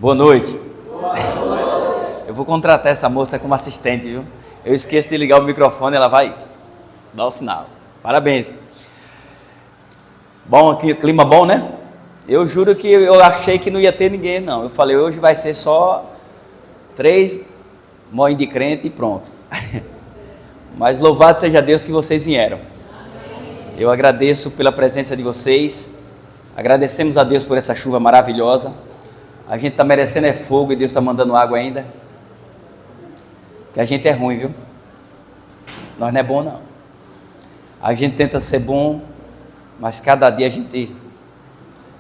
Boa noite. Eu vou contratar essa moça como assistente, viu? Eu esqueço de ligar o microfone, ela vai dar o sinal. Parabéns. Bom, aqui, clima bom, né? Eu juro que eu achei que não ia ter ninguém, não. Eu falei, hoje vai ser só 3 morrem de crente e pronto. Mas louvado seja Deus que vocês vieram. Eu agradeço pela presença de vocês. Agradecemos a Deus por essa chuva maravilhosa. A gente está merecendo fogo e Deus está mandando água ainda. Que a gente é ruim, viu? Nós não é bom, não. A gente tenta ser bom, mas cada dia a gente...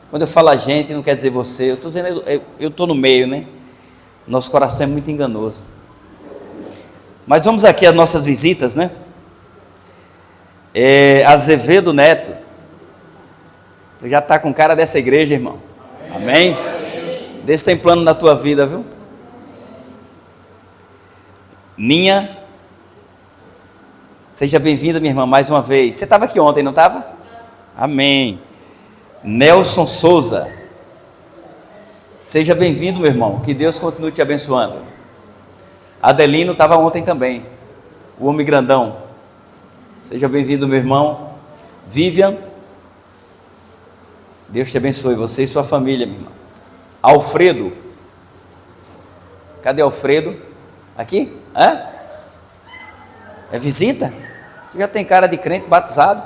Quando eu falo a gente, não quer dizer você. Eu estou dizendo, eu estou no meio, né? Nosso coração é muito enganoso. Mas vamos aqui às nossas visitas, né? Azevedo Neto. Tu já está com cara dessa igreja, irmão. Amém? Deus tem plano na tua vida, viu? Ninha. Seja bem-vinda, minha irmã, mais uma vez. Você estava aqui ontem, não estava? Amém. Nelson Souza. Seja bem-vindo, meu irmão. Que Deus continue te abençoando. Adelino estava ontem também. O homem grandão. Seja bem-vindo, meu irmão. Vivian. Deus te abençoe, você e sua família, minha irmã. Alfredo. Cadê Alfredo? Aqui? É visita? Tu já tem cara de crente batizado?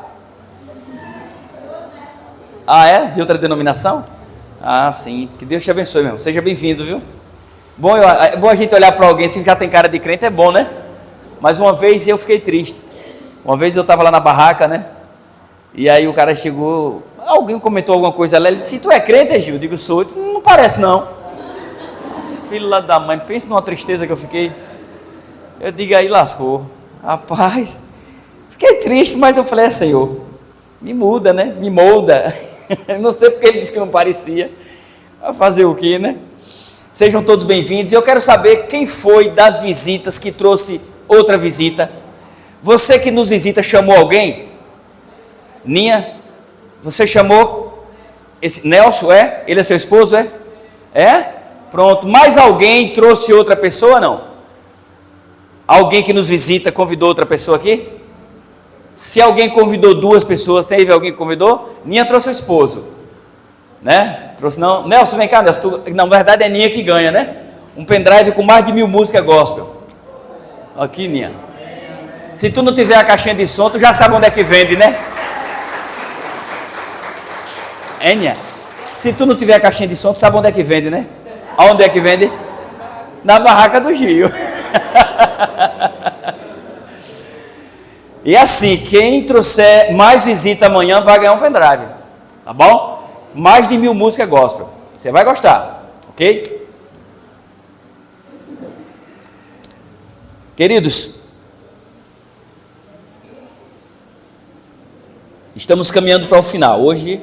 De outra denominação? Sim. Que Deus te abençoe, meu irmão. Seja bem-vindo, viu? Bom, é bom a gente olhar para alguém assim, já tem cara de crente, é bom, né? Mas uma vez eu fiquei triste. Uma vez eu estava lá na barraca, né? E aí o cara chegou, alguém comentou alguma coisa lá, ele disse, tu é crente, Gil? Eu digo, sou. Eu disse, não parece não. Filho lá da mãe, pensa numa tristeza que eu fiquei. Eu digo, aí lascou. Rapaz, fiquei triste, mas eu falei, Senhor, me muda, né? Me molda. Não sei porque ele disse que não parecia. Vai fazer o quê, né? Sejam todos bem-vindos. Eu quero saber quem foi das visitas que trouxe outra visita. Você que nos visita chamou alguém? Ninha, você chamou esse Nelson, Ele é seu esposo, Pronto. Mais alguém trouxe outra pessoa, não? Alguém que nos visita convidou outra pessoa aqui? Se alguém convidou 2 pessoas, teve alguém que convidou? Ninha trouxe o esposo, né? Trouxe não? Nelson, vem cá, Nelson. Na verdade é Ninha que ganha, né? Um pendrive com mais de 1000 músicas gospel. Aqui, Ninha. Se tu não tiver a caixinha de som, tu já sabe onde é que vende, né? Ninha? Se tu não tiver a caixinha de som, tu sabe onde é que vende, né? Aonde é que vende? Na barraca do Gil. E assim, quem trouxer mais visita amanhã vai ganhar um pendrive, tá bom? Mais de 1000 músicas gospel. Você vai gostar, ok? Queridos, estamos caminhando para o final. Hoje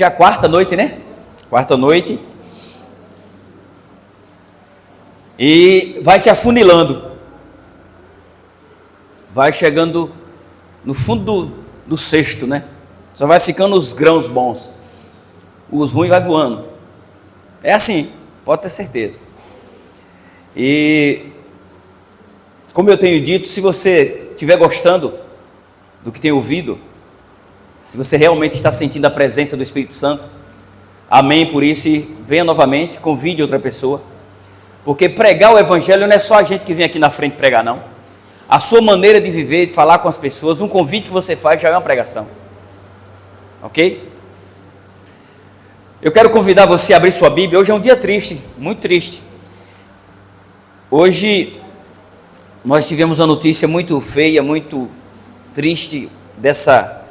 é a 4ª noite, né? 4ª noite. E vai se afunilando. Vai chegando no fundo do cesto, né? Só vai ficando os grãos bons. Os ruins vai voando. É assim, pode ter certeza. E, como eu tenho dito, se você estiver gostando do que tem ouvido, se você realmente está sentindo a presença do Espírito Santo, amém por isso, e venha novamente, convide outra pessoa. Porque pregar o Evangelho não é só a gente que vem aqui na frente pregar, não. A sua maneira de viver, de falar com as pessoas, um convite que você faz já é uma pregação. Ok? Eu quero convidar você a abrir sua Bíblia. Hoje é um dia triste, muito triste. Hoje nós tivemos uma notícia muito feia, muito triste, dessa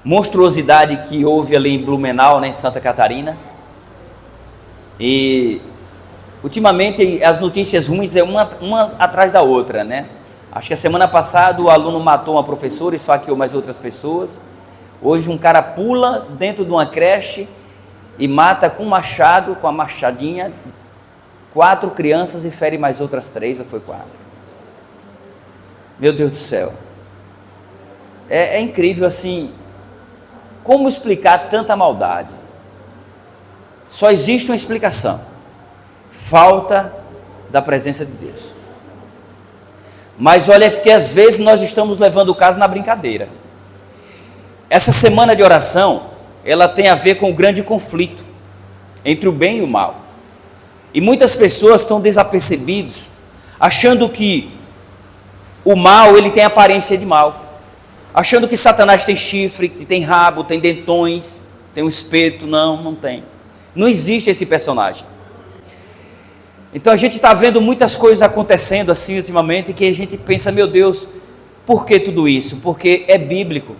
monstruosidade que houve ali em Blumenau, né, em Santa Catarina. E ultimamente as notícias ruins é uma atrás da outra, né? Acho que a semana passada o aluno matou uma professora e esfaqueou mais outras pessoas. Hoje um cara pula dentro de uma creche e mata com um machado, com a machadinha, 4 crianças e fere mais outras 3, ou foi 4? Meu Deus do céu. É incrível assim, como explicar tanta maldade? Só existe uma explicação: falta da presença de Deus. Mas olha, é porque às vezes nós estamos levando o caso na brincadeira. Essa semana de oração, ela tem a ver com o grande conflito entre o bem e o mal. E muitas pessoas estão desapercebidos, achando que o mal, ele tem aparência de mal. Achando que Satanás tem chifre, que tem rabo, tem dentões, tem um espeto. Não, não tem. Não existe esse personagem. Então a gente está vendo muitas coisas acontecendo assim ultimamente, que a gente pensa, meu Deus, por que tudo isso? Porque é bíblico.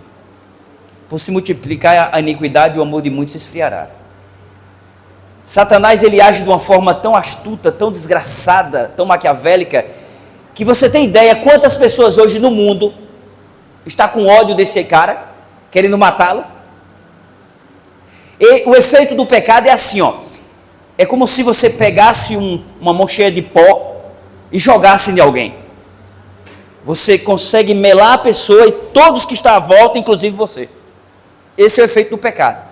Por se multiplicar a iniquidade, o amor de muitos se esfriará. Satanás, ele age de uma forma tão astuta, tão desgraçada, tão maquiavélica, que você tem ideia quantas pessoas hoje no mundo está com ódio desse cara, querendo matá-lo? E o efeito do pecado é assim, ó. É como se você pegasse uma mão cheia de pó e jogasse em alguém. Você consegue melar a pessoa e todos que estão à volta, inclusive você. Esse é o efeito do pecado.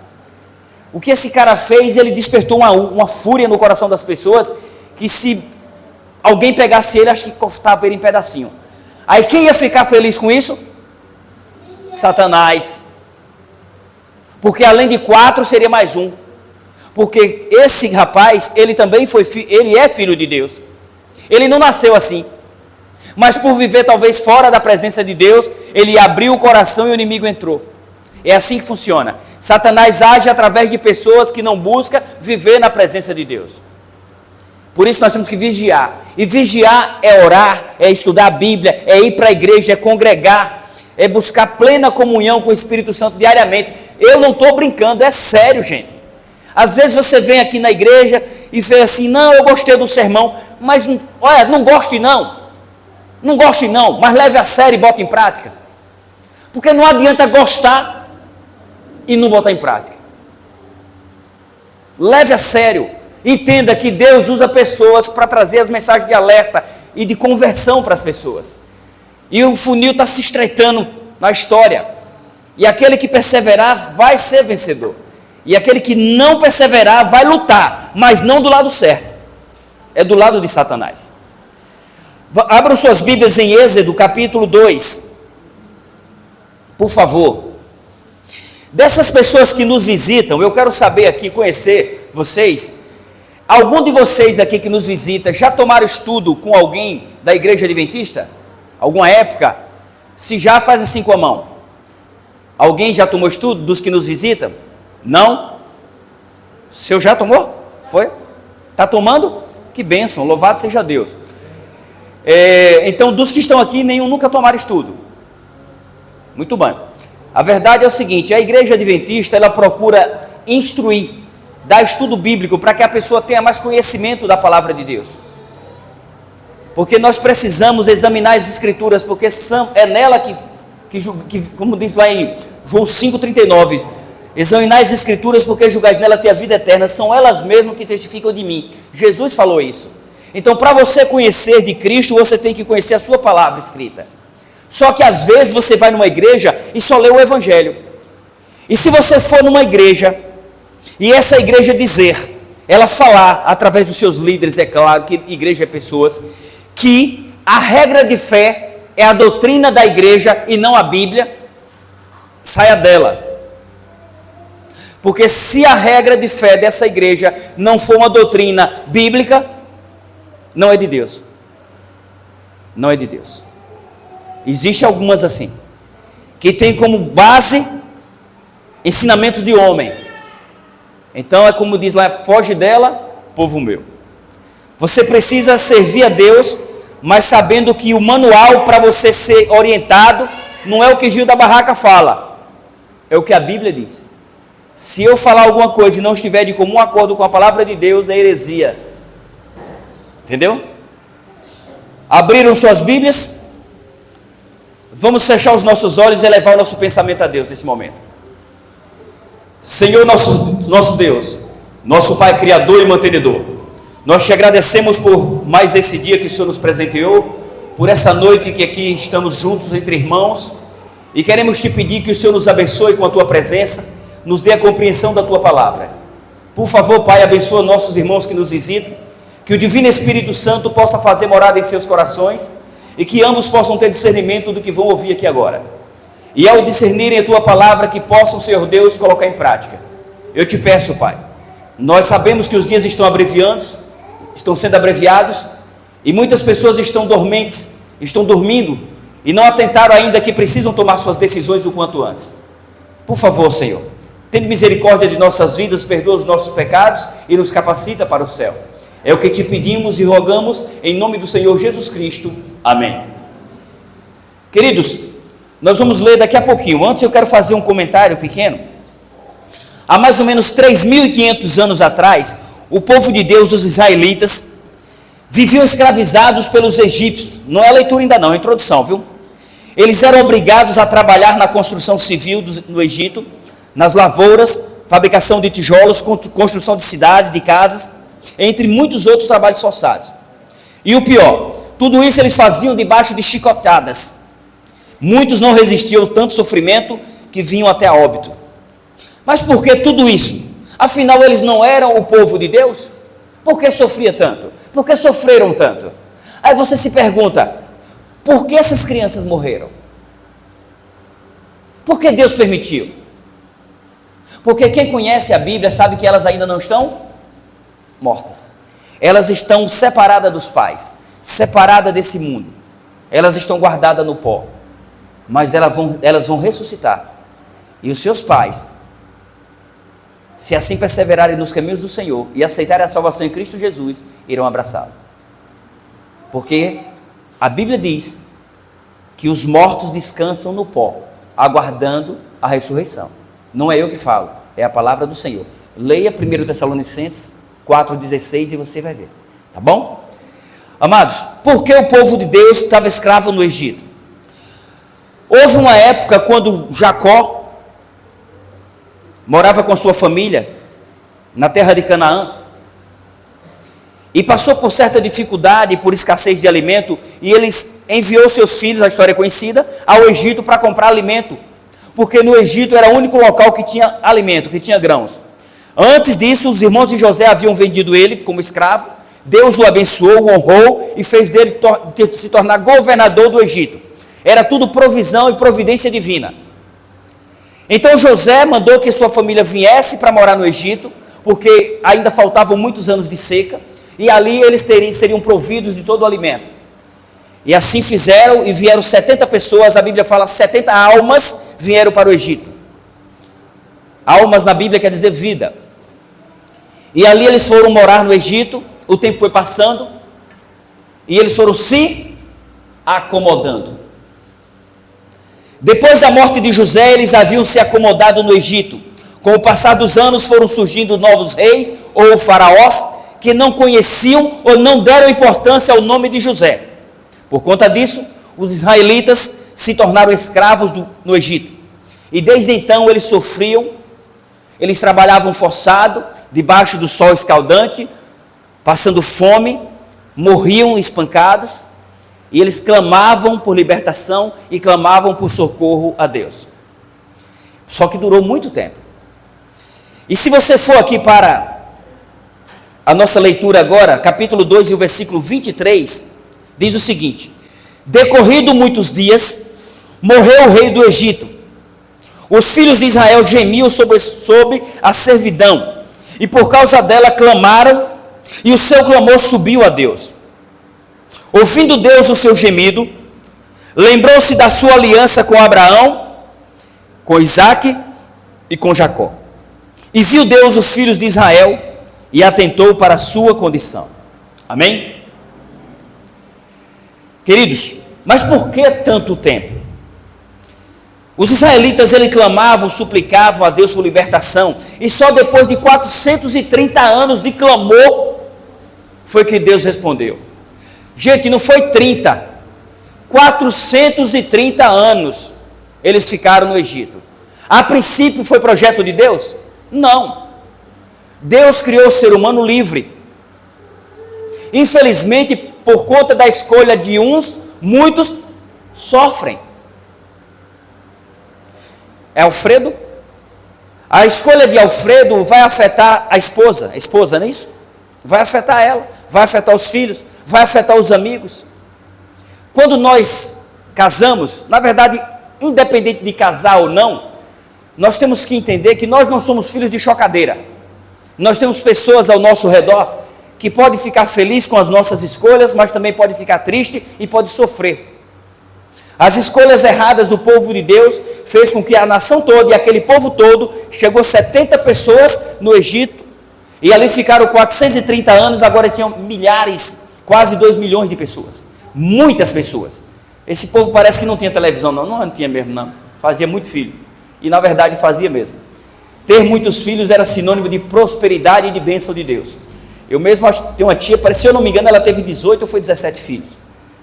O que esse cara fez, ele despertou uma fúria no coração das pessoas, que se alguém pegasse ele, acho que cortava ele em pedacinho. Aí quem ia ficar feliz com isso? Satanás. Porque além de 4, seria mais um. Porque esse rapaz, ele também ele é filho de Deus. Ele não nasceu assim. Mas por viver talvez fora da presença de Deus, ele abriu o coração e o inimigo entrou. É assim que funciona. Satanás age através de pessoas que não buscam viver na presença de Deus. Por isso nós temos que vigiar. E vigiar é orar, é estudar a Bíblia, é ir para a igreja, é congregar, é buscar plena comunhão com o Espírito Santo diariamente. Eu não estou brincando, é sério, gente. Às vezes você vem aqui na igreja e vê assim, não, eu gostei do sermão, mas olha, não goste não, mas leve a sério e bota em prática. Porque não adianta gostar e não botar em prática. Leve a sério, entenda que Deus usa pessoas para trazer as mensagens de alerta e de conversão para as pessoas. E o funil está se estreitando na história, e aquele que perseverar vai ser vencedor. E aquele que não perseverar vai lutar, mas não do lado certo, é do lado de Satanás. Abram suas Bíblias em Êxodo capítulo 2, por favor. Dessas pessoas que nos visitam, eu quero saber aqui, conhecer vocês. Algum de vocês aqui que nos visita, já tomaram estudo com alguém da igreja adventista? Alguma época? Se já, faz assim com a mão. Alguém já tomou estudo dos que nos visitam? Não? O seu já tomou? Foi? Está tomando? Que bênção, louvado seja Deus. Então, dos que estão aqui, nenhum nunca tomaram estudo. Muito bem. A verdade é o seguinte, a igreja adventista, ela procura instruir, dar estudo bíblico, para que a pessoa tenha mais conhecimento da palavra de Deus. Porque nós precisamos examinar as escrituras, porque é nela que como diz lá em João 5,39, examinar as escrituras, porque julgais nela ter a vida eterna, são elas mesmas que testificam de mim. Jesus falou isso. Então, para você conhecer de Cristo, você tem que conhecer a sua palavra escrita. Só que às vezes você vai numa igreja e só lê o evangelho. E se você for numa igreja, e essa igreja ela falar, através dos seus líderes, é claro que igreja é pessoas, que a regra de fé é a doutrina da igreja e não a Bíblia, saia dela. Porque se a regra de fé dessa igreja não for uma doutrina bíblica, não é de Deus. Não é de Deus. Existem algumas assim, que tem como base ensinamentos de homem. Então é como diz lá, foge dela, povo meu. Você precisa servir a Deus, mas sabendo que o manual para você ser orientado não é o que Gil da Barraca fala, é o que a Bíblia diz. Se eu falar alguma coisa e não estiver de comum acordo com a palavra de Deus, é heresia. Entendeu? Abriram suas Bíblias? Vamos fechar os nossos olhos e elevar o nosso pensamento a Deus nesse momento. Senhor nosso Deus, nosso Pai Criador e Mantenedor, nós te agradecemos por mais esse dia que o Senhor nos presenteou, por essa noite que aqui estamos juntos entre irmãos, e queremos te pedir que o Senhor nos abençoe com a tua presença, nos dê a compreensão da tua palavra. Por favor, Pai, abençoa nossos irmãos que nos visitam, que o Divino Espírito Santo possa fazer morada em seus corações e que ambos possam ter discernimento do que vão ouvir aqui agora. E ao discernirem a Tua palavra, que possam, Senhor Deus, colocar em prática. Eu te peço, Pai, nós sabemos que os dias estão sendo abreviados, e muitas pessoas estão dormentes, estão dormindo, e não atentaram ainda que precisam tomar suas decisões o quanto antes. Por favor, Senhor, tenha misericórdia de nossas vidas, perdoa os nossos pecados e nos capacita para o céu. É o que te pedimos e rogamos em nome do Senhor Jesus Cristo. Amém. Queridos, nós vamos ler daqui a pouquinho. Antes eu quero fazer um comentário pequeno. Há mais ou menos 3.500 anos atrás, o povo de Deus, os israelitas, viviam escravizados pelos egípcios. Não é a leitura ainda não, é a introdução, viu? Eles eram obrigados a trabalhar na construção civil no Egito, nas lavouras, fabricação de tijolos, construção de cidades, de casas, entre muitos outros trabalhos forçados. E o pior, tudo isso eles faziam debaixo de chicotadas. Muitos não resistiam ao tanto sofrimento que vinham até a óbito. Mas por que tudo isso? Afinal, eles não eram o povo de Deus? Por que sofria tanto? Por que sofreram tanto? Aí você se pergunta, por que essas crianças morreram? Por que Deus permitiu? Porque quem conhece a Bíblia sabe que elas ainda não estão mortas. Elas estão separadas dos pais, separadas desse mundo. Elas estão guardadas no pó. Mas elas vão ressuscitar. E os seus pais, se assim perseverarem nos caminhos do Senhor e aceitarem a salvação em Cristo Jesus, irão abraçá-lo. Porque a Bíblia diz que os mortos descansam no pó, aguardando a ressurreição. Não é eu que falo, é a palavra do Senhor. Leia 1 Tessalonicenses 4,16 e você vai ver, tá bom? Amados, por que o povo de Deus estava escravo no Egito? Houve uma época quando Jacó morava com sua família na terra de Canaã e passou por certa dificuldade, por escassez de alimento, e eles enviou seus filhos, a história é conhecida, ao Egito para comprar alimento, porque no Egito era o único local que tinha alimento, que tinha grãos. Antes disso, os irmãos de José haviam vendido ele como escravo. Deus o abençoou, o honrou e fez dele se tornar governador do Egito. Era tudo provisão e providência divina. Então José mandou que sua família viesse para morar no Egito, porque ainda faltavam muitos anos de seca, e ali eles seriam providos de todo o alimento. E assim fizeram, e vieram 70 pessoas, a Bíblia fala 70 almas vieram para o Egito. Almas na Bíblia quer dizer vida. E ali eles foram morar no Egito, o tempo foi passando, e eles foram se acomodando. Depois da morte de José, eles haviam se acomodado no Egito. Com o passar dos anos, foram surgindo novos reis, ou faraós, que não conheciam ou não deram importância ao nome de José. Por conta disso, os israelitas se tornaram escravos no Egito. E desde então eles sofriam, eles trabalhavam forçado, debaixo do sol escaldante, passando fome, morriam espancados, e eles clamavam por libertação e clamavam por socorro a Deus. Só que durou muito tempo. E se você for aqui para a nossa leitura agora, capítulo 2 e o versículo 23, diz o seguinte: decorrido muitos dias, morreu o rei do Egito. Os filhos de Israel gemiam sob a servidão, e por causa dela clamaram, e o seu clamor subiu a Deus. Ouvindo Deus o seu gemido, lembrou-se da sua aliança com Abraão, com Isaque e com Jacó. E viu Deus os filhos de Israel e atentou para a sua condição. Amém? Queridos, mas por que tanto tempo? Os israelitas, eles clamavam, suplicavam a Deus por libertação, e só depois de 430 anos de clamor, foi que Deus respondeu. Gente, não foi 30, 430 anos eles ficaram no Egito. A princípio foi projeto de Deus? Não. Deus criou o ser humano livre. Infelizmente, por conta da escolha de uns, muitos sofrem. É Alfredo? A escolha de Alfredo vai afetar a esposa, não é isso? Vai afetar ela, vai afetar os filhos, vai afetar os amigos. Quando nós casamos, na verdade, independente de casar ou não, nós temos que entender que nós não somos filhos de chocadeira. Nós temos pessoas ao nosso redor que podem ficar felizes com as nossas escolhas, mas também podem ficar tristes e podem sofrer. As escolhas erradas do povo de Deus fez com que a nação toda e aquele povo todo, chegou 70 pessoas no Egito, e ali ficaram 430 anos, agora tinham milhares, quase 2 milhões de pessoas. Muitas pessoas. Esse povo parece que não tinha televisão, não tinha mesmo, não. Fazia muito filho. E na verdade fazia mesmo. Ter muitos filhos era sinônimo de prosperidade e de bênção de Deus. Eu mesmo acho que tenho uma tia, se eu não me engano, ela teve 18 ou foi 17 filhos.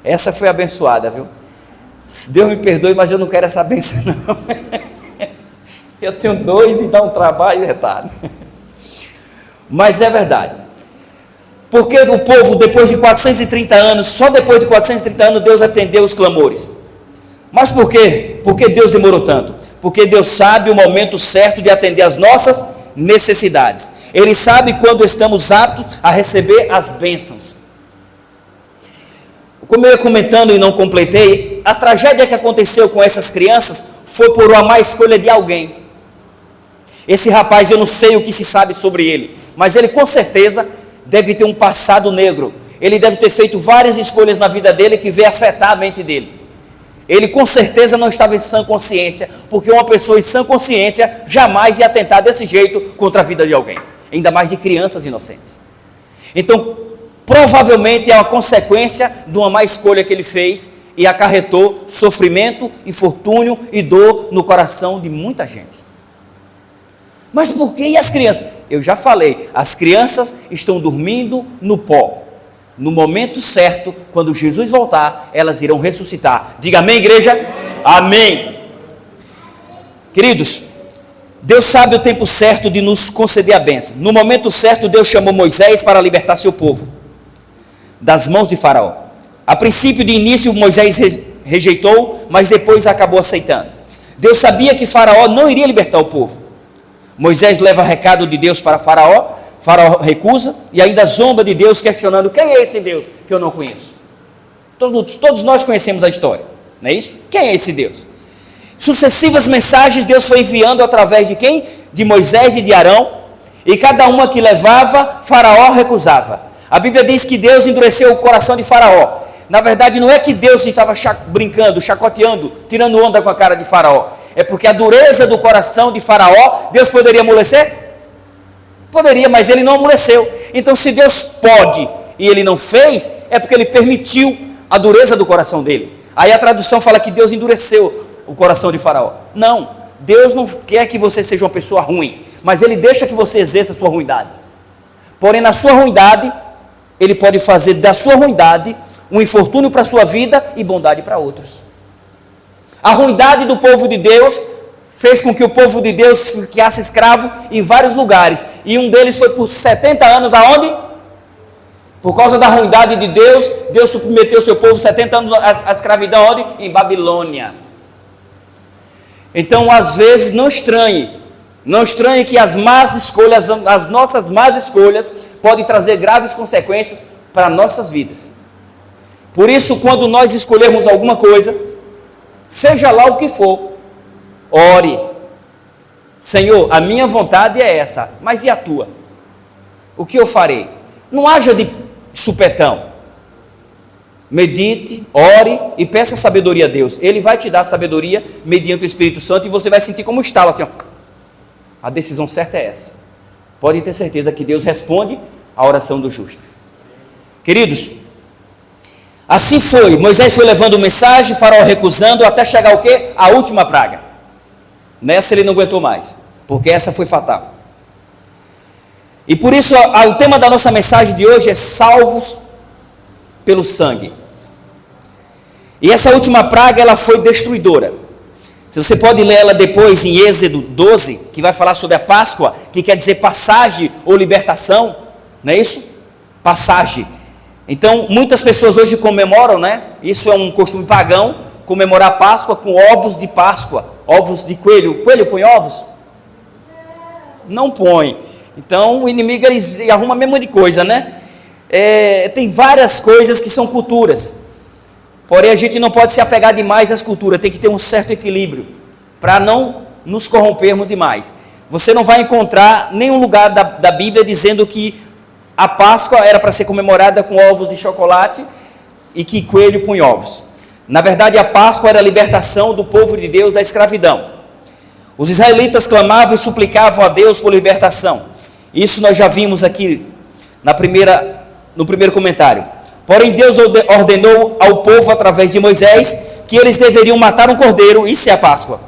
Essa foi abençoada, viu? Deus me perdoe, mas eu não quero essa bênção, não. Eu tenho 2 e dá um trabalho retado. Mas é verdade. Porque o povo, depois de 430 anos, só depois de 430 anos, Deus atendeu os clamores. Mas por quê? Por que Deus demorou tanto? Porque Deus sabe o momento certo de atender as nossas necessidades. Ele sabe quando estamos aptos a receber as bênçãos. Como eu ia comentando e não completei, a tragédia que aconteceu com essas crianças foi por uma má escolha de alguém. Esse rapaz, eu não sei o que se sabe sobre ele, mas ele com certeza deve ter um passado negro. Ele deve ter feito várias escolhas na vida dele que veio afetar a mente dele. Ele com certeza não estava em sã consciência, porque uma pessoa em sã consciência jamais ia atentar desse jeito contra a vida de alguém, ainda mais de crianças inocentes. Então, provavelmente é uma consequência de uma má escolha que ele fez e acarretou sofrimento, infortúnio e dor no coração de muita gente. Mas por que? E as crianças? Eu já falei, as crianças estão dormindo no pó. No momento certo, quando Jesus voltar, elas irão ressuscitar. Diga amém, igreja? Amém. Queridos, Deus sabe o tempo certo de nos conceder a bênção. No momento certo, Deus chamou Moisés para libertar seu povo das mãos de Faraó. A princípio, de início, Moisés rejeitou, mas depois acabou aceitando. Deus sabia que Faraó não iria libertar o povo. Moisés leva recado de Deus para Faraó, Faraó recusa e ainda zomba de Deus, questionando: quem é esse Deus que eu não conheço? Todos nós conhecemos a história, não é isso? Quem é esse Deus? Sucessivas mensagens Deus foi enviando através de quem? De Moisés e de Arão, e cada uma que levava, Faraó recusava. A Bíblia diz que Deus endureceu o coração de Faraó. Na verdade, não é que Deus estava brincando, chacoteando, tirando onda com a cara de Faraó. É porque a dureza do coração de Faraó, Deus poderia amolecer? Poderia, mas ele não amoleceu. Então, se Deus pode e ele não fez, é porque ele permitiu a dureza do coração dele. Aí a tradução fala que Deus endureceu o coração de Faraó. Não, Deus não quer que você seja uma pessoa ruim, mas ele deixa que você exerça a sua ruindade. Porém, na sua ruindade, ele pode fazer da sua ruindade um infortúnio para a sua vida e bondade para outros. A ruindade do povo de Deus fez com que o povo de Deus ficasse escravo em vários lugares, e um deles foi por 70 anos, aonde? Por causa da ruindade de Deus, Deus submeteu o seu povo 70 anos à escravidão, onde? Em Babilônia. Então, às vezes, não estranhe que as más escolhas, as nossas más escolhas, podem trazer graves consequências para nossas vidas. Por isso, quando nós escolhermos alguma coisa, seja lá o que for, ore: Senhor, a minha vontade é essa, mas e a tua? O que eu farei? Não haja de supetão. Medite, ore e peça sabedoria a Deus. Ele vai te dar sabedoria mediante o Espírito Santo, e você vai sentir como um estalo assim, ó. A decisão certa é essa. Pode ter certeza que Deus responde a oração do justo. Queridos, assim foi. Moisés foi levando mensagem, Faraó recusando, até chegar o quê? A última praga. Nessa ele não aguentou mais, porque essa foi fatal. E por isso o tema da nossa mensagem de hoje é salvos pelo sangue. E essa última praga, ela foi destruidora. Você pode ler ela depois em Êxodo 12, que vai falar sobre a Páscoa, que quer dizer passagem ou libertação, não é isso? Passagem. Então, muitas pessoas hoje comemoram, né? Isso é um costume pagão, comemorar a Páscoa com ovos de Páscoa, ovos de coelho. Coelho põe ovos? não põe. Então o inimigo ele arruma a mesma de coisa, né? Tem várias coisas que são culturas, porém a gente não pode se apegar demais às culturas, tem que ter um certo equilíbrio, para não nos corrompermos demais. Você não vai encontrar nenhum lugar da Bíblia dizendo que a Páscoa era para ser comemorada com ovos de chocolate e que coelho põe ovos. Na verdade, a Páscoa era a libertação do povo de Deus da escravidão. Os israelitas clamavam e suplicavam a Deus por libertação. Isso nós já vimos aqui no primeiro comentário. Porém, Deus ordenou ao povo, através de Moisés, que eles deveriam matar um cordeiro, isso é a Páscoa,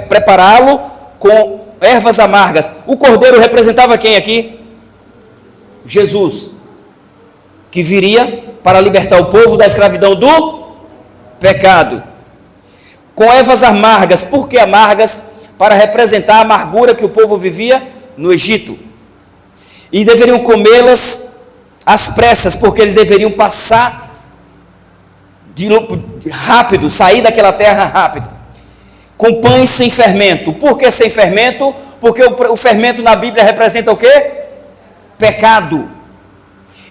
prepará-lo com ervas amargas. O cordeiro representava quem aqui? Jesus, que viria para libertar o povo da escravidão do pecado. Com ervas amargas. Por que amargas? Para representar a amargura que o povo vivia no Egito. E deveriam comê-las às pressas, porque eles deveriam passar rápido, sair daquela terra rápido. Com pães sem fermento. Por que sem fermento? Porque o fermento na Bíblia representa o quê? Pecado.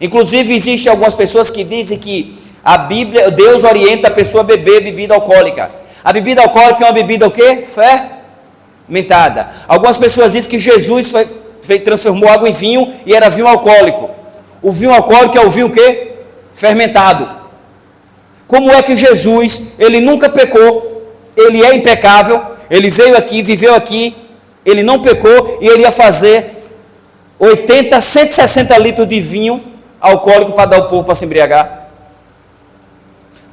Inclusive existem algumas pessoas que dizem que a Bíblia, Deus orienta a pessoa a beber bebida alcoólica. A bebida alcoólica é uma bebida o quê? Fermentada. Algumas pessoas dizem que Jesus transformou água em vinho e era vinho alcoólico. O vinho alcoólico é o vinho o quê? Fermentado. Como é que Jesus, ele nunca pecou, ele é impecável, ele veio aqui, viveu aqui, ele não pecou e ele ia fazer 80, 160 litros de vinho alcoólico para dar ao povo para se embriagar?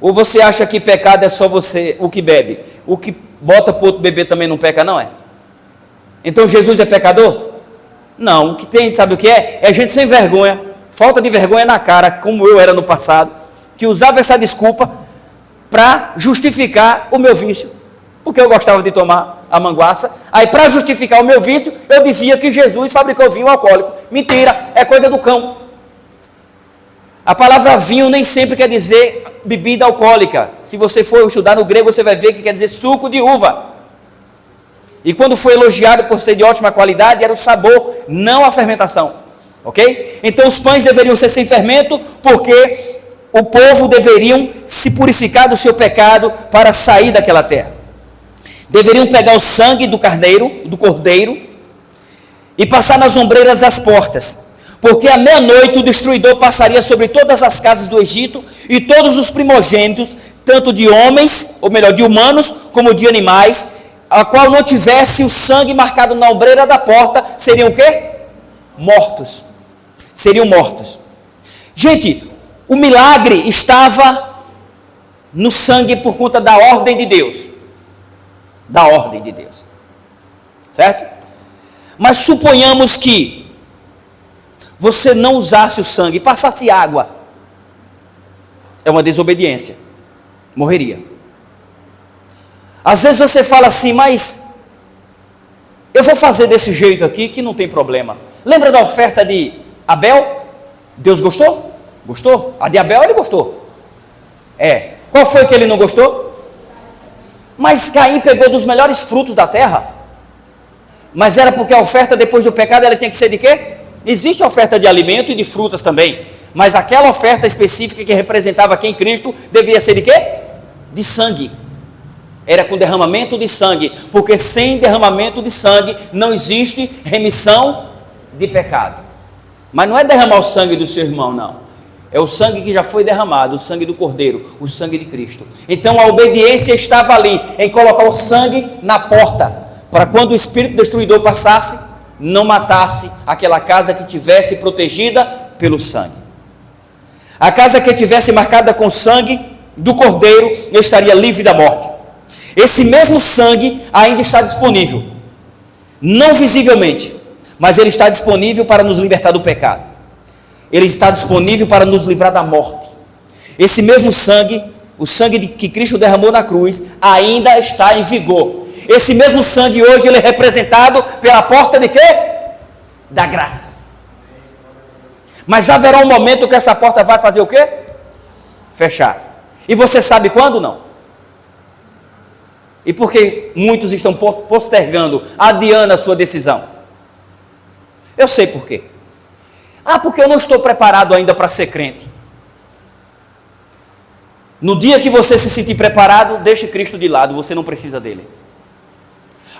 Ou você acha que pecado é só você, o que bebe? O que bota para o outro beber também não peca, não é? Então Jesus é pecador? Não, o que tem, sabe o que é? É gente sem vergonha, falta de vergonha na cara, como eu era no passado, que usava essa desculpa para justificar o meu vício, porque eu gostava de tomar a manguaça. Aí, para justificar o meu vício, eu dizia que Jesus fabricou vinho alcoólico. Mentira, é coisa do cão. A palavra vinho nem sempre quer dizer bebida alcoólica. Se você for estudar no grego, você vai ver que quer dizer suco de uva. E quando foi elogiado por ser de ótima qualidade, era o sabor, não a fermentação. Ok? Então os pães deveriam ser sem fermento, porque o povo deveriam se purificar do seu pecado para sair daquela terra. Deveriam pegar o sangue do cordeiro, e passar nas ombreiras das portas, porque à meia-noite o destruidor passaria sobre todas as casas do Egito, e todos os primogênitos, tanto de homens, ou melhor, de humanos, como de animais, a qual não tivesse o sangue marcado na ombreira da porta, seriam o quê? Mortos. Seriam mortos. Gente, o milagre estava no sangue por conta da ordem de Deus. Da ordem de Deus. Certo? Mas suponhamos que você não usasse o sangue, passasse água. É uma desobediência. Morreria. Às vezes você fala assim, mas eu vou fazer desse jeito aqui que não tem problema. Lembra da oferta de Abel? Deus gostou? Gostou? A de Abel ele gostou. Qual foi que ele não gostou? Mas Caim pegou dos melhores frutos da terra. Mas era porque a oferta depois do pecado ela tinha que ser de quê? Existe a oferta de alimento e de frutas também. Mas aquela oferta específica que representava quem? Cristo, deveria ser de quê? De sangue. Era com derramamento de sangue. Porque sem derramamento de sangue não existe remissão de pecado. Mas não é derramar o sangue do seu irmão, não. É o sangue que já foi derramado, o sangue do Cordeiro, o sangue de Cristo. Então a obediência estava ali, em colocar o sangue na porta, para quando o espírito destruidor passasse, não matasse aquela casa que tivesse protegida pelo sangue. A casa que tivesse marcada com o sangue do Cordeiro estaria livre da morte. Esse mesmo sangue ainda está disponível, não visivelmente, mas ele está disponível para nos libertar do pecado. Ele está disponível para nos livrar da morte. Esse mesmo sangue, o sangue que Cristo derramou na cruz, ainda está em vigor. Esse mesmo sangue hoje ele é representado pela porta de quê? Da graça. Mas haverá um momento que essa porta vai fazer o quê? Fechar. E você sabe quando? Não. E por que muitos estão postergando, adiando a sua decisão? Eu sei por quê. Porque eu não estou preparado ainda para ser crente. No dia que você se sentir preparado, deixe Cristo de lado, você não precisa dele.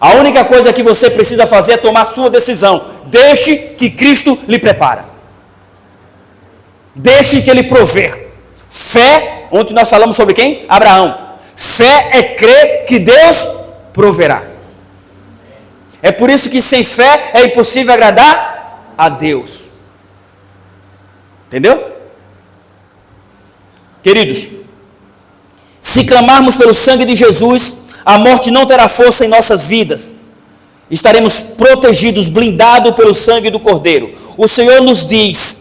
A única coisa que você precisa fazer é tomar a sua decisão. Deixe que Cristo lhe prepara. Deixe que ele prover. Fé, ontem nós falamos sobre quem? Abraão. Fé é crer que Deus proverá. É por isso que sem fé é impossível agradar a Deus. Entendeu? Queridos, se clamarmos pelo sangue de Jesus, a morte não terá força em nossas vidas. Estaremos protegidos, blindados pelo sangue do Cordeiro. O Senhor nos diz,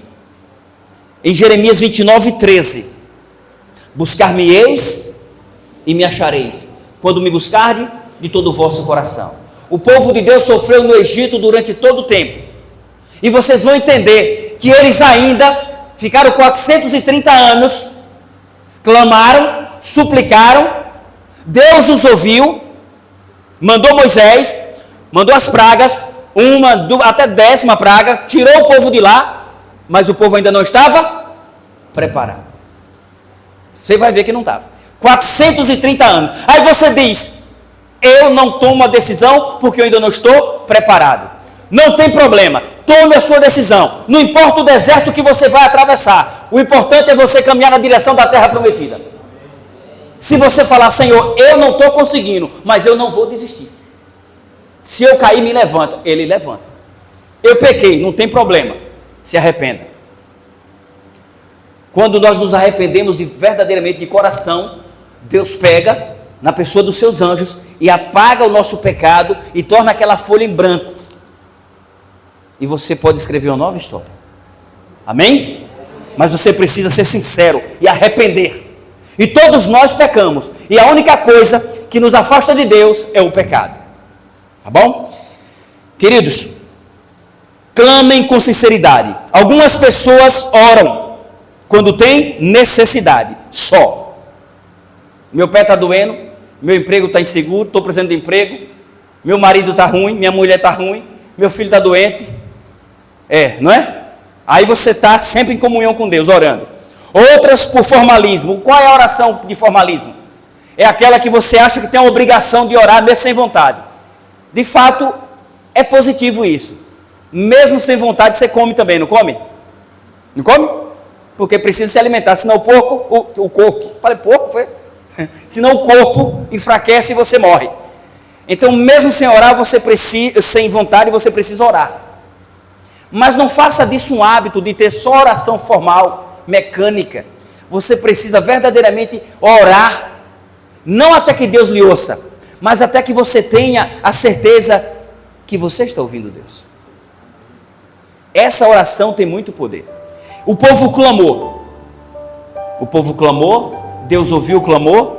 em Jeremias 29:13, buscar-me-eis e me achareis, quando me buscardes de todo o vosso coração. O povo de Deus sofreu no Egito durante todo o tempo. E vocês vão entender que eles ainda ficaram 430 anos, clamaram, suplicaram, Deus os ouviu, mandou Moisés, mandou as pragas, até 10ª praga, tirou o povo de lá, mas o povo ainda não estava preparado. Você vai ver que não estava. 430 anos. Aí você diz, eu não tomo a decisão porque eu ainda não estou preparado. Não tem problema, tome a sua decisão. Não importa o deserto que você vai atravessar, o importante é você caminhar na direção da terra prometida. Se você falar, Senhor, eu não estou conseguindo, mas eu não vou desistir. Se eu cair, me levanta. Ele levanta. Eu pequei, não tem problema. Se arrependa. Quando nós nos arrependemos verdadeiramente de coração, Deus pega na pessoa dos seus anjos e apaga o nosso pecado e torna aquela folha em branco. E você pode escrever uma nova história. Amém? Mas você precisa ser sincero e arrepender. E todos nós pecamos. E a única coisa que nos afasta de Deus é o pecado. Tá bom? Queridos, clamem com sinceridade. Algumas pessoas oram quando tem necessidade. Só. Meu pé está doendo. Meu emprego está inseguro. Estou precisando de emprego. Meu marido está ruim. Minha mulher está ruim. Meu filho está doente. Não é? Aí você está sempre em comunhão com Deus, orando. Outras por formalismo. Qual é a oração de formalismo? É aquela que você acha que tem a obrigação de orar mesmo sem vontade. De fato, é positivo isso. Mesmo sem vontade, você come também, não come? Não come? Porque precisa se alimentar, senão o corpo, falei porco, foi? Senão o corpo enfraquece e você morre. Então, mesmo sem orar, sem vontade, você precisa orar. Mas não faça disso um hábito de ter só oração formal, mecânica. Você precisa verdadeiramente orar, não até que Deus lhe ouça, mas até que você tenha a certeza que você está ouvindo Deus. Essa oração tem muito poder. O povo clamou, Deus ouviu o clamor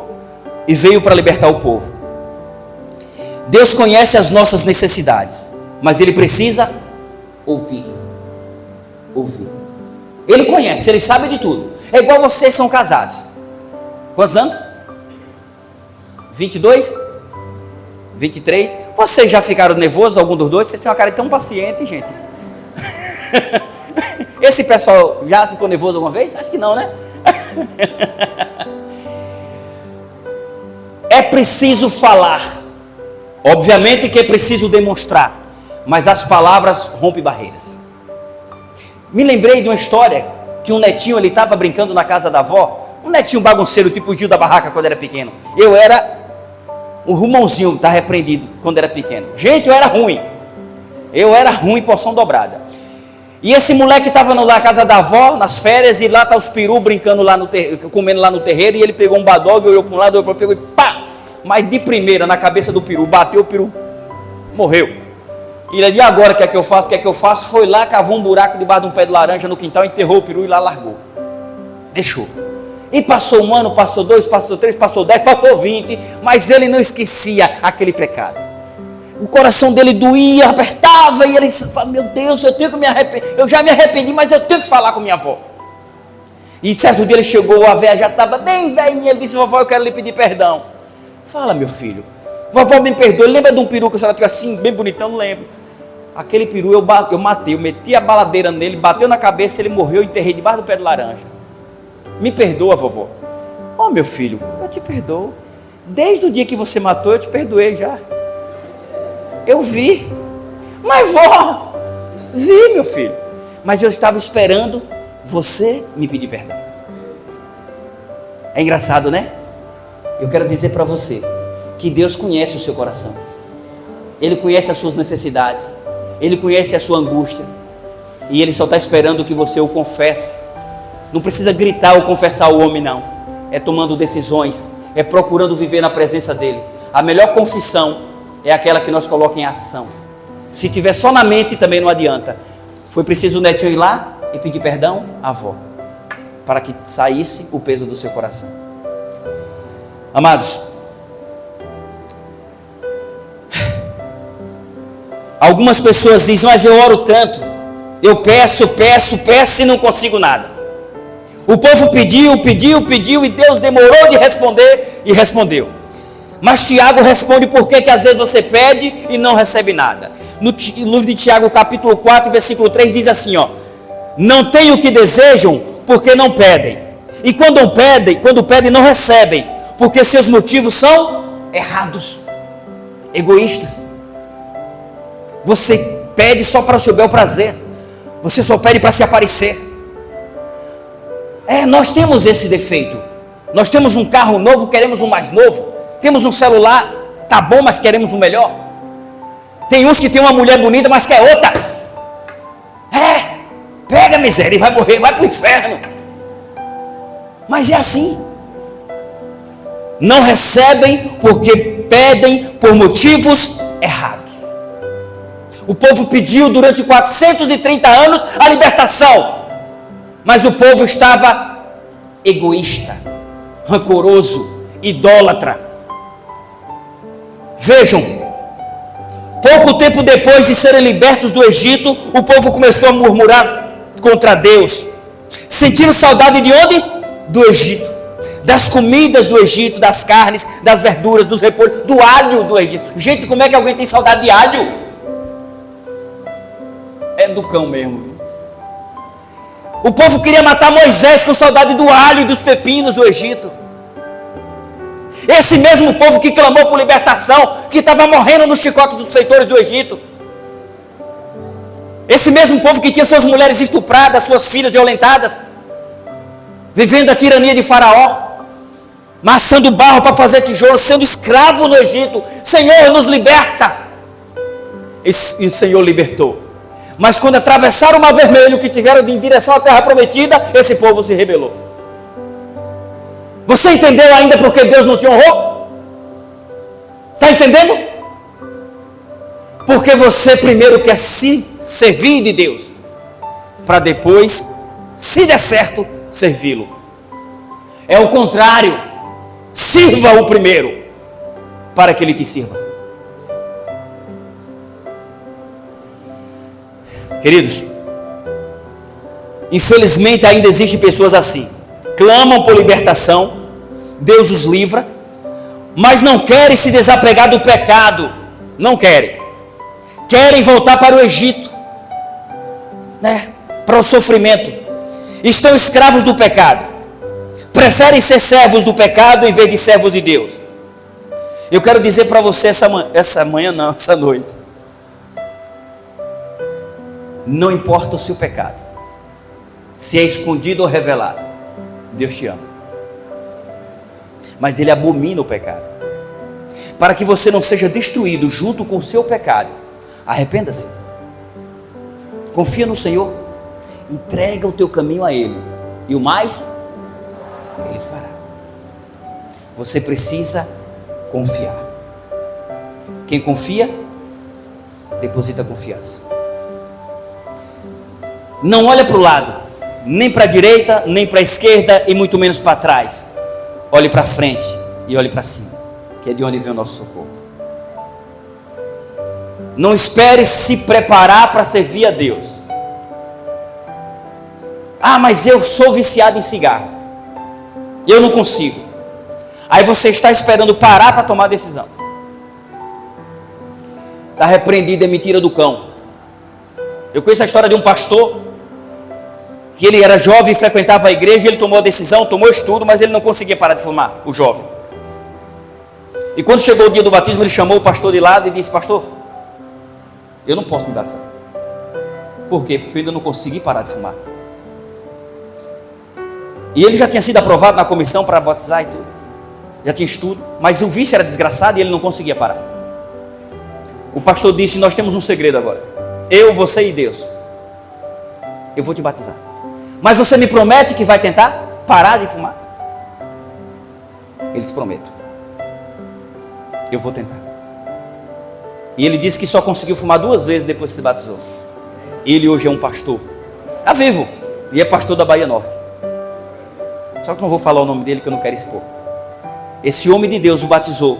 e veio para libertar o povo. Deus conhece as nossas necessidades, mas Ele precisa ouvir. Ele conhece, Ele sabe de tudo. É igual vocês são casados. Quantos anos? 22? 23? Vocês já ficaram nervosos, algum dos dois? Vocês têm uma cara tão paciente, gente. Esse pessoal já ficou nervoso alguma vez? Acho que não, né? É preciso falar. Obviamente que é preciso demonstrar, mas as palavras rompem barreiras. Me lembrei de uma história que um netinho, ele estava brincando na casa da avó, um netinho bagunceiro, tipo o Gil da Barraca quando era pequeno. Eu era um rumãozinho, está repreendido quando era pequeno. Gente, eu era ruim, porção dobrada. E esse moleque estava na casa da avó, nas férias, e lá tá os perus brincando lá comendo lá no terreiro, e ele pegou um badog, olhou para um lado, olhou para o outro, pegou e pá! Mas de primeira na cabeça do peru, bateu, o peru morreu. E ele disse, agora o que é que eu faço? O que é que eu faço? Foi lá, cavou um buraco debaixo de um pé de laranja no quintal, enterrou o peru e lá largou. Deixou. E passou um ano, passou 2, passou 3, passou 10, passou 20, mas ele não esquecia aquele pecado. O coração dele doía, apertava, e ele falava, meu Deus, eu tenho que me arrepender. Eu já me arrependi, mas eu tenho que falar com minha avó. E certo dia ele chegou, a velha já estava bem velhinha, ele disse, vovó, eu quero lhe pedir perdão. Fala, meu filho. Vovó, me perdoe. Lembra de um peru que a senhora tinha assim, bem bonitão? Não lembro. Aquele peru eu matei, eu meti a baladeira nele, bateu na cabeça, ele morreu, eu enterrei debaixo do pé de laranja. Me perdoa, vovó. Oh, meu filho, eu te perdoo. Desde o dia que você matou, eu te perdoei já. Eu vi. Mas vó, vi, meu filho. Mas eu estava esperando você me pedir perdão. É engraçado, né? Eu quero dizer para você que Deus conhece o seu coração. Ele conhece as suas necessidades. Ele conhece a sua angústia. E Ele só está esperando que você o confesse. Não precisa gritar ou confessar o homem, não. É tomando decisões. É procurando viver na presença dEle. A melhor confissão é aquela que nós colocamos em ação. Se tiver só na mente também não adianta. Foi preciso o netinho ir lá e pedir perdão à avó, para que saísse o peso do seu coração. Amados, algumas pessoas dizem, mas eu oro tanto, eu peço e não consigo nada. O povo pediu e Deus demorou de responder e respondeu. Mas Tiago responde por que às vezes você pede e não recebe nada. No livro de Tiago, capítulo 4, versículo 3, diz assim, ó: não têm o que desejam, porque não pedem. E quando pedem, não recebem, porque seus motivos são errados, egoístas. Você pede só para o seu bel prazer. Você só pede para se aparecer. Nós temos esse defeito. Nós temos um carro novo, queremos um mais novo. Temos um celular, tá bom, mas queremos um melhor. Tem uns que tem uma mulher bonita, mas quer outra. Pega, miséria, e vai morrer, vai para o inferno. Mas é assim. Não recebem porque pedem por motivos errados. O povo pediu durante 430 anos a libertação, mas o povo estava egoísta, rancoroso, idólatra. Vejam, pouco tempo depois de serem libertos do Egito, o povo começou a murmurar contra Deus. Sentiram saudade de onde? Do Egito. Das comidas do Egito, das carnes, das verduras, dos repolhos, do alho do Egito. Gente, como é que alguém tem saudade de alho? É do cão mesmo, viu? O povo queria matar Moisés com saudade do alho e dos pepinos do Egito. Esse mesmo povo que clamou por libertação, que estava morrendo no chicote dos feitores do Egito. Esse mesmo povo que tinha suas mulheres estupradas, suas filhas violentadas, vivendo a tirania de Faraó, massando barro para fazer tijolo, sendo escravo no Egito. Senhor, nos liberta. E o Senhor libertou. Mas quando atravessaram o Mar Vermelho, que tiveram em direção à terra prometida, esse povo se rebelou. Você entendeu ainda porque Deus não te honrou? Está entendendo? Porque você primeiro quer se servir de Deus, para depois, se der certo, servi-lo. É o contrário. Sirva-o primeiro, para que ele te sirva. Queridos, infelizmente ainda existem pessoas assim. Clamam por libertação, Deus os livra, mas não querem se desapegar do pecado. Não querem. Querem voltar para o Egito, para o sofrimento. Estão escravos do pecado. Preferem ser servos do pecado em vez de servos de Deus. Eu quero dizer para você essa noite. Não importa o seu pecado, se é escondido ou revelado, Deus te ama. Mas Ele abomina o pecado. Para que você não seja destruído junto com o seu pecado, arrependa-se. Confia no Senhor. Entrega o teu caminho a Ele. E o mais, Ele fará. Você precisa confiar. Quem confia, deposita confiança. Não olha para o lado. Nem para a direita, nem para a esquerda e muito menos para trás. Olhe para frente e olhe para cima, que é de onde vem o nosso socorro. Não espere se preparar para servir a Deus. Mas eu sou viciado em cigarro, eu não consigo. Aí você está esperando parar para tomar decisão. Está repreendido, é mentira do cão. Eu conheço a história de um pastor, que ele era jovem e frequentava a igreja, e ele tomou a decisão, tomou estudo, mas ele não conseguia parar de fumar, o jovem. E quando chegou o dia do batismo, ele chamou o pastor de lado e disse: pastor, eu não posso me batizar. Por quê? Porque eu ainda não consegui parar de fumar. E ele já tinha sido aprovado na comissão para batizar e tudo, já tinha estudo, mas o vício era desgraçado e ele não conseguia parar. O pastor disse: nós temos um segredo agora, eu, você e Deus. Eu vou te batizar, mas você me promete que vai tentar parar de fumar? Ele disse: prometo, eu vou tentar. E ele disse que só conseguiu fumar 2 vezes depois que se batizou. Ele hoje é um pastor, está vivo, e é pastor da Bahia Norte. Só que não vou falar o nome dele, que eu não quero expor. Esse homem de Deus o batizou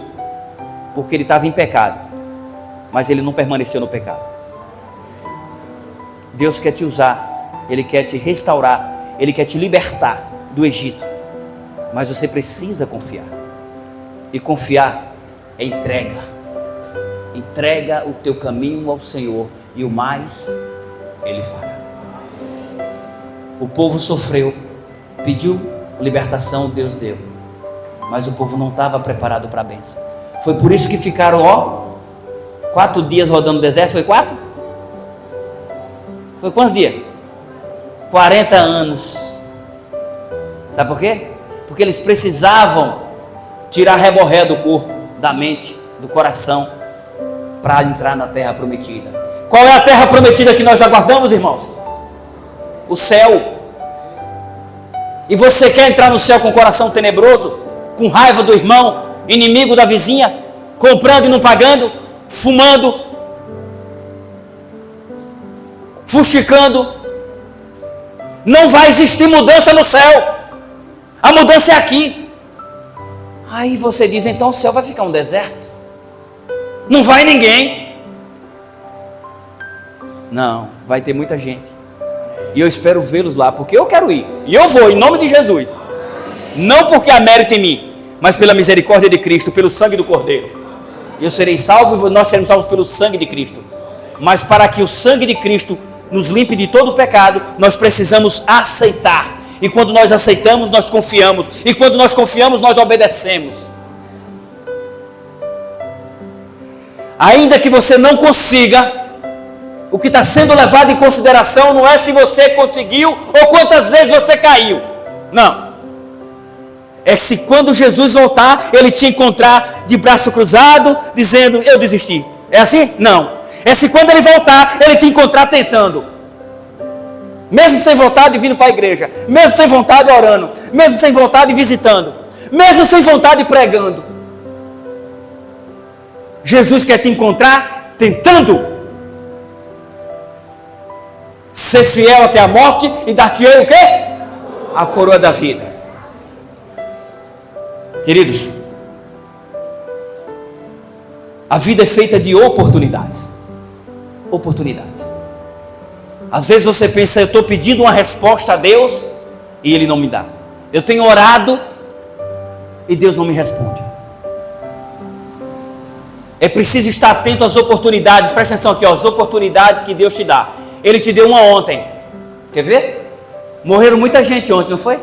porque ele estava em pecado, mas ele não permaneceu no pecado. Deus quer te usar, Ele quer te restaurar, Ele quer te libertar do Egito, mas você precisa confiar. E confiar é entrega. Entrega o teu caminho ao Senhor, e o mais Ele fará. O povo sofreu, pediu libertação, Deus deu, mas o povo não estava preparado para a bênção. Foi por isso que ficaram 4 dias rodando no deserto. Foi 4? Foi quantos dias? 40 anos. Sabe por quê? Porque eles precisavam tirar a reborré do corpo, da mente, do coração, para entrar na terra prometida. Qual é a terra prometida que nós aguardamos, irmãos? O céu. E você quer entrar no céu com o coração tenebroso, com raiva do irmão, inimigo da vizinha, comprando e não pagando, fumando, fuxicando? Não vai existir mudança no céu. A mudança é aqui. Aí você diz: então o céu vai ficar um deserto? Não vai ninguém? Não, vai ter muita gente. E eu espero vê-los lá, porque eu quero ir. E eu vou, em nome de Jesus. Não porque há mérito em mim, mas pela misericórdia de Cristo, pelo sangue do Cordeiro. Eu serei salvo e nós seremos salvos pelo sangue de Cristo. Mas para que o sangue de Cristo nos limpe de todo o pecado, nós precisamos aceitar. E quando nós aceitamos, nós confiamos. E quando nós confiamos, nós obedecemos. Ainda que você não consiga, o que está sendo levado em consideração não é se você conseguiu ou quantas vezes você caiu. Não. É se quando Jesus voltar, Ele te encontrar de braço cruzado, dizendo: eu desisti. É assim? Não. É se quando Ele voltar, Ele te encontrar tentando. Mesmo sem vontade, vindo para a igreja. Mesmo sem vontade, orando. Mesmo sem vontade, visitando. Mesmo sem vontade, pregando. Jesus quer te encontrar tentando. Ser fiel até a morte e dar-te-ei o quê? A coroa da vida. Queridos, a vida é feita de oportunidades. Oportunidades. Às vezes você pensa: eu estou pedindo uma resposta a Deus e Ele não me dá. Eu tenho orado e Deus não me responde. É preciso estar atento às oportunidades. Presta atenção aqui, as oportunidades que Deus te dá. Ele te deu uma ontem. Quer ver? Morreram muita gente ontem, não foi?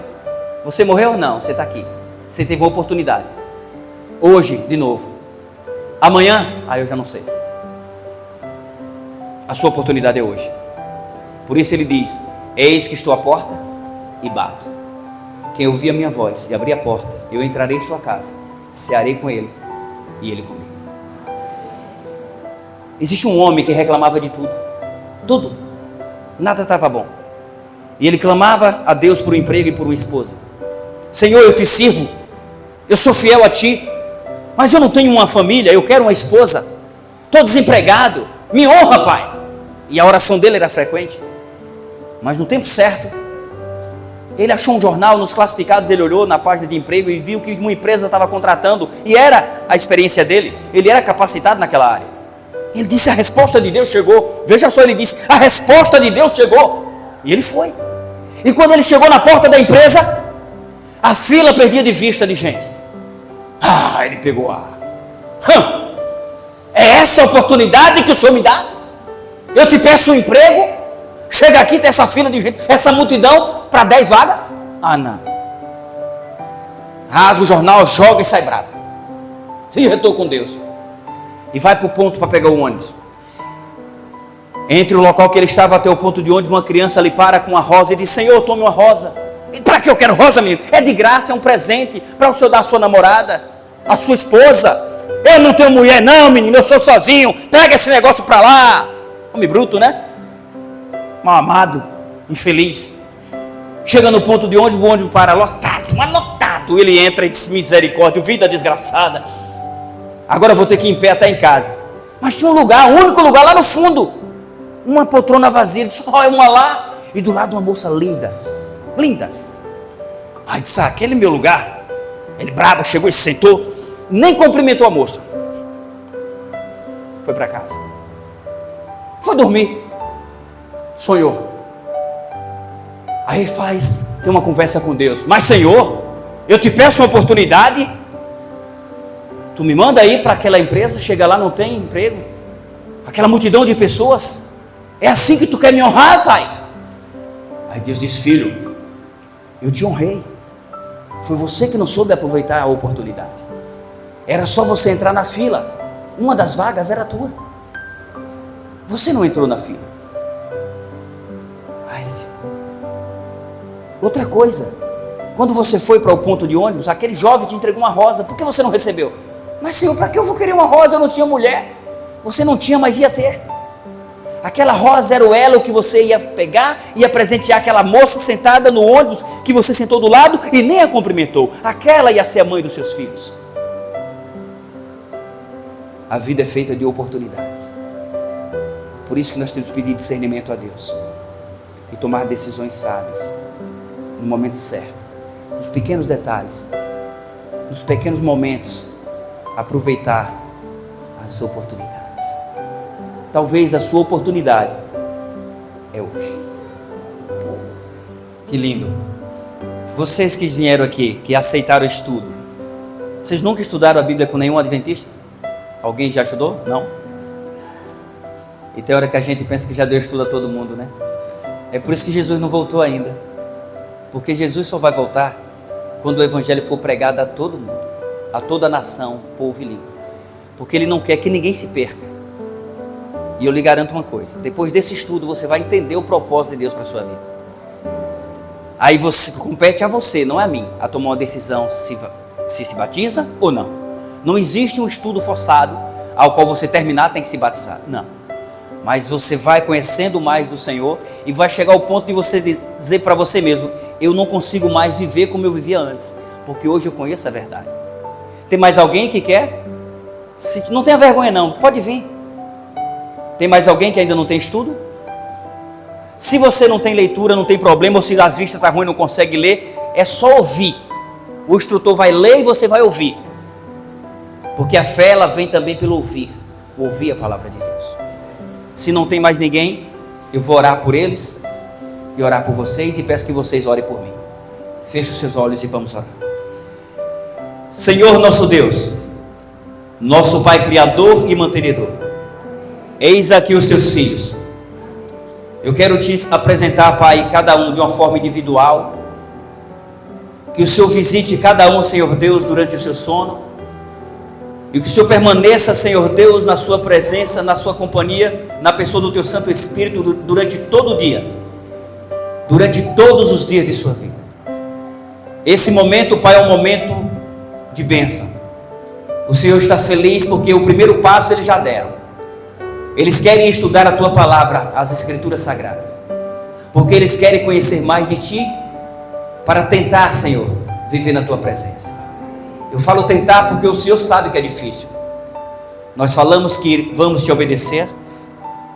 Você morreu? Não, você está aqui. Você teve uma oportunidade. Hoje, de novo. Amanhã? Eu já não sei. A sua oportunidade é hoje. Por isso Ele diz: eis que estou à porta e bato. Quem ouvir a minha voz e abrir a porta, eu entrarei em sua casa, cearei com ele e ele comigo. Existe um homem que reclamava de tudo. Tudo. Nada estava bom. E ele clamava a Deus por um emprego e por uma esposa. Senhor, eu te sirvo, eu sou fiel a ti, mas eu não tenho uma família, eu quero uma esposa, estou desempregado, me honra, Pai. E a oração dele era frequente. Mas no tempo certo, ele achou um jornal, nos classificados, ele olhou na página de emprego e viu que uma empresa estava contratando, e era a experiência dele, ele era capacitado naquela área. Ele disse: a resposta de Deus chegou. Veja só, ele disse: a resposta de Deus chegou. E ele foi. E quando ele chegou na porta da empresa, a fila perdia de vista de gente. Ele pegou é essa a oportunidade que o Senhor me dá? Eu te peço um emprego, Chega aqui, tem essa fila de gente, essa multidão, para 10 vagas? Ah, não. Rasga o jornal, joga e sai bravo. Se retou com Deus. E vai para o ponto para pegar o ônibus. Entre o local que ele estava até o ponto de ônibus, uma criança ali para com uma rosa e diz: Senhor, tome uma rosa. Para que eu quero rosa, menino? É de graça, é um presente para o senhor dar à sua namorada, à sua esposa. Eu não tenho mulher não, menino, eu sou sozinho. Pega esse negócio para lá. Homem bruto, né? Mal amado, infeliz. Chega no ponto de ônibus, o ônibus para lotado, mas lotado. Ele entra e diz: misericórdia, vida desgraçada. Agora eu vou ter que ir em pé até em casa. Mas tinha um lugar, o único lugar lá no fundo. Uma poltrona vazia, ele disse: ó, é uma lá. E do lado uma moça linda, linda. Aí disse: aquele é meu lugar. Ele brabo, chegou e se sentou, nem cumprimentou a moça. Foi para casa. Foi dormir. Sonhou. Aí tem uma conversa com Deus: mas Senhor, eu te peço uma oportunidade. Tu me manda aí para aquela empresa, chega lá, não tem emprego. Aquela multidão de pessoas. É assim que tu quer me honrar, pai? Aí Deus diz: filho, eu te honrei. Foi você que não soube aproveitar a oportunidade. Era só você entrar na fila. Uma das vagas era tua. Você não entrou na fila. Aí, outra coisa, quando você foi para o ponto de ônibus, aquele jovem te entregou uma rosa. Por que você não recebeu? Mas Senhor, para que eu vou querer uma rosa? Eu não tinha mulher. Você não tinha, mas ia ter. Aquela rosa era o elo que você ia pegar, ia presentear aquela moça sentada no ônibus que você sentou do lado e nem a cumprimentou. Aquela ia ser a mãe dos seus filhos. A vida é feita de oportunidades. Por isso que nós temos que pedir discernimento a Deus e tomar decisões sábias no momento certo, nos pequenos detalhes, nos pequenos momentos, aproveitar as oportunidades. Talvez a sua oportunidade é hoje. Que lindo. Vocês que vieram aqui, que aceitaram o estudo, vocês nunca estudaram a Bíblia com nenhum adventista? Alguém já estudou? Não? E tem hora que a gente pensa que já deu estudo a todo mundo, né? É por isso que Jesus não voltou ainda. Porque Jesus só vai voltar quando o Evangelho for pregado a todo mundo, a toda a nação, povo e língua. Porque Ele não quer que ninguém se perca. E eu lhe garanto uma coisa: depois desse estudo você vai entender o propósito de Deus para a sua vida. Aí compete a você, não é a mim, a tomar uma decisão se batiza ou não. Não existe um estudo forçado ao qual você terminar tem que se batizar, não. Mas você vai conhecendo mais do Senhor e vai chegar ao ponto de você dizer para você mesmo: eu não consigo mais viver como eu vivia antes, porque hoje eu conheço a verdade. Tem mais alguém que quer? Não tenha vergonha não, pode vir. Tem mais alguém que ainda não tem estudo? Se você não tem leitura, não tem problema, ou se as vistas estão ruins, não consegue ler, é só ouvir. O instrutor vai ler e você vai ouvir. Porque a fé, ela vem também pelo ouvir a palavra de Deus. Se não tem mais ninguém, eu vou orar por eles e orar por vocês, e peço que vocês orem por mim. Feche os seus olhos e vamos orar. Senhor nosso Deus, nosso Pai Criador e Mantenedor, eis aqui os teus filhos. Eu quero te apresentar, Pai, cada um de uma forma individual. Que o Senhor visite cada um, Senhor Deus, durante o seu sono. E que o Senhor permaneça, Senhor Deus, na sua presença, na sua companhia, na pessoa do teu Santo Espírito, durante todo o dia, durante todos os dias de sua vida. Esse momento, Pai, é um momento de bênção. O Senhor está feliz porque o primeiro passo eles já deram. Eles querem estudar a tua palavra, as Escrituras Sagradas, porque eles querem conhecer mais de ti, para tentar, Senhor, viver na tua presença. Eu falo tentar porque o Senhor sabe que é difícil. Nós falamos que vamos te obedecer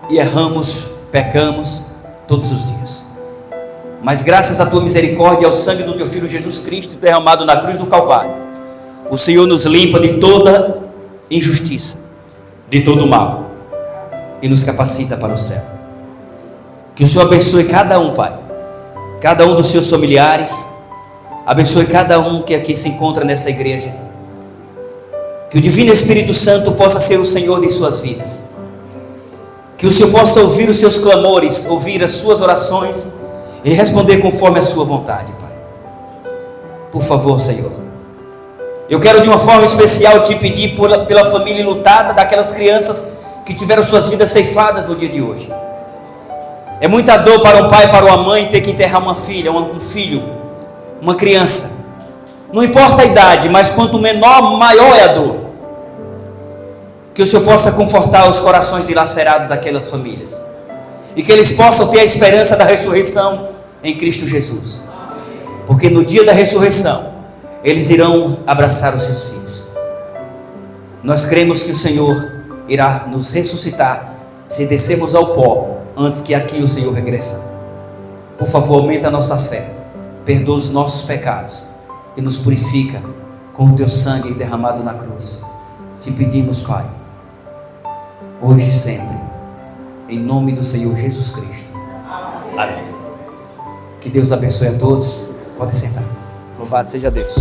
e erramos, pecamos todos os dias. Mas graças à tua misericórdia e ao sangue do teu Filho Jesus Cristo derramado na cruz do Calvário, o Senhor nos limpa de toda injustiça, de todo mal, e nos capacita para o céu. Que o Senhor abençoe cada um, Pai, cada um dos seus familiares, abençoe cada um que aqui se encontra nessa igreja. Que o Divino Espírito Santo possa ser o Senhor de suas vidas. Que o Senhor possa ouvir os seus clamores, ouvir as suas orações e responder conforme a sua vontade, Pai. Por favor, Senhor. Eu quero de uma forma especial te pedir pela família enlutada, daquelas crianças que tiveram suas vidas ceifadas no dia de hoje. É muita dor para um pai e para uma mãe ter que enterrar uma filha, um filho, uma criança. Não importa a idade, mas quanto menor, maior é a dor. Que o Senhor possa confortar os corações dilacerados daquelas famílias. E que eles possam ter a esperança da ressurreição em Cristo Jesus. Porque no dia da ressurreição, eles irão abraçar os seus filhos. Nós cremos que o Senhor irá nos ressuscitar se descermos ao pó antes que aqui o Senhor regressar. Por favor, aumenta a nossa fé, perdoa os nossos pecados e nos purifica com o teu sangue derramado na cruz. Te pedimos, Pai, hoje e sempre, em nome do Senhor Jesus Cristo. Amém. Que Deus abençoe a todos. Pode sentar. Louvado seja Deus.